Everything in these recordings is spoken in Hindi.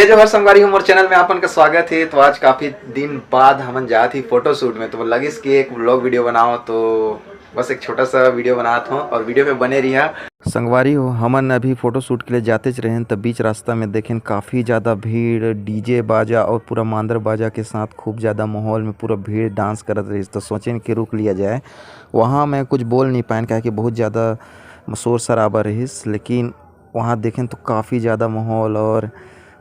जय जवाहर संगवारी हमार चैनल में आपन का स्वागत है। तो आज काफ़ी दिन बाद हमन जात ही फोटो शूट में, तो लगिस कि एक व्लॉग वीडियो बनाओ, तो बस एक छोटा सा वीडियो बनात हूँ और वीडियो पे बने रहिया। संगवारी हो, हमन अभी फ़ोटो शूट के लिए जाते रहें तब बीच रास्ता में देखें काफ़ी ज़्यादा भीड़, डीजे बाजा और पूरा मांदर बाजा के साथ खूब ज़्यादा माहौल में पूरा भीड़ डांस करत रही। तो सोचें कि रुक लिया जाए। वहाँ मैं कुछ बोल नहीं पाएँ क्या कि बहुत ज़्यादा शोर शराबा रहीस, लेकिन वहाँ देखें तो काफ़ी ज़्यादा माहौल और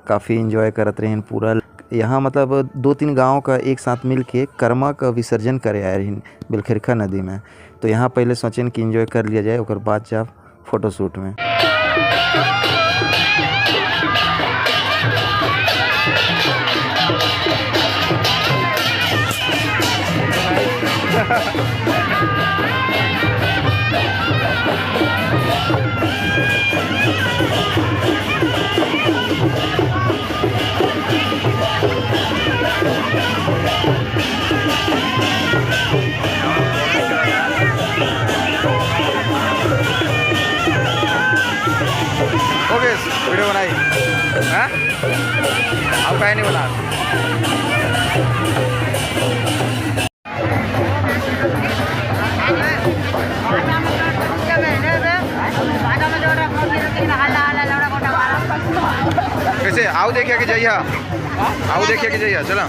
काफ़ी इन्जॉय करत रहें पूरा। यहाँ मतलब 2-3 गांव का एक साथ मिल के कर्मा का विसर्जन करे आए रही बिलखिरखा नदी में। तो यहाँ पहले सोचें कि इन्जॉय कर लिया जाए, और बाद जा फोटो शूट में। वीडियो बनाई हाँ? आप काहे नहीं बना? कैसे आओ देखिए कि जाइए, आओ देखिए कि जाइए। चला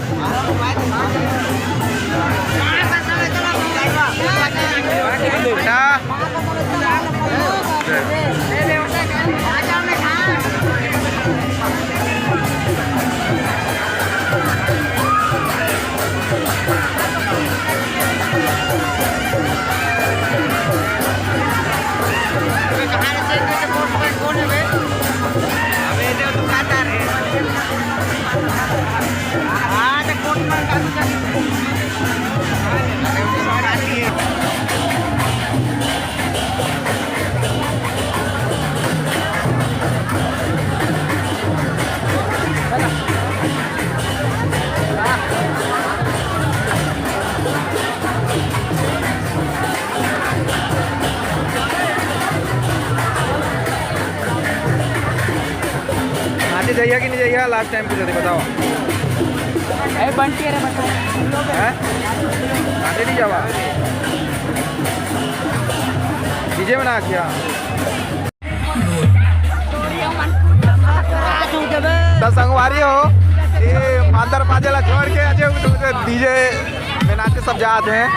जाइए कि नहीं जाइए? लास्ट टाइम पे बताओ। बंटी आगे नहीं जावा डीजे बना क्या? संगवारी हो, ये मांदर बाजेला छोड़ के अजय डीजे में नाचे सब जाते हैं।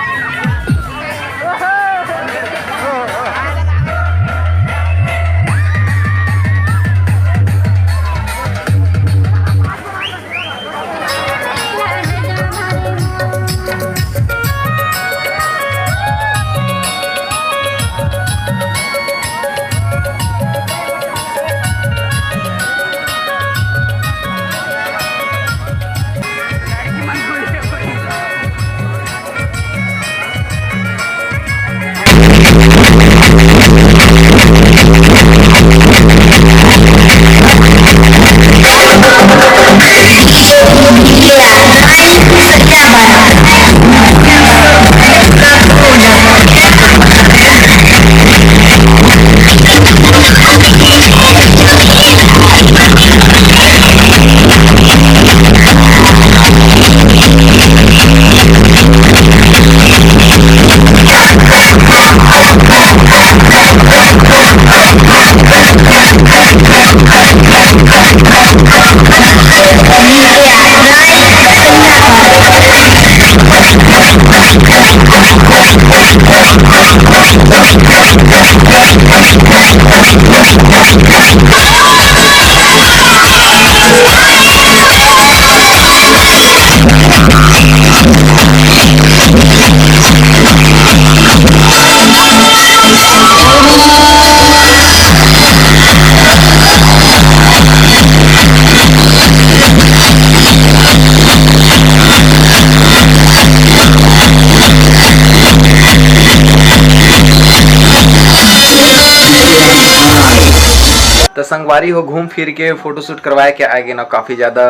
तो संगवारी हो, घूम फिर के फ़ोटो शूट करवाए के आगे ना काफ़ी ज़्यादा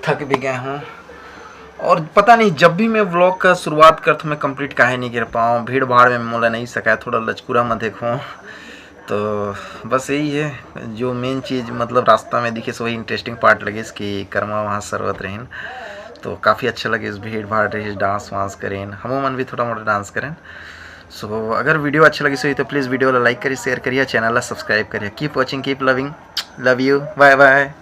थक भी गए हूँ। और पता नहीं जब भी मैं व्लॉग का शुरुआत करता हूँ मैं कंप्लीट काहे नहीं कर पाऊँ, भीड़ भाड़ में मोला नहीं सका, थोड़ा लचकुरा में देखूँ। तो बस यही है जो मेन चीज़, मतलब रास्ता में दिखे सो वही इंटरेस्टिंग पार्ट लगे कि कर्मा वहाँ सर्वत रहें। तो काफ़ी अच्छा लगे, इस भीड़ भाड़ रही, डांस वांस करें, हम मन भी थोड़ा मोटा डांस करें। सो अगर वीडियो अच्छा लगी सो तो प्लीज़ वीडियो लाइक करिए, शेयर करिए, चैनल सब्सक्राइब करिए। Keep watching, keep loving, love you, bye bye.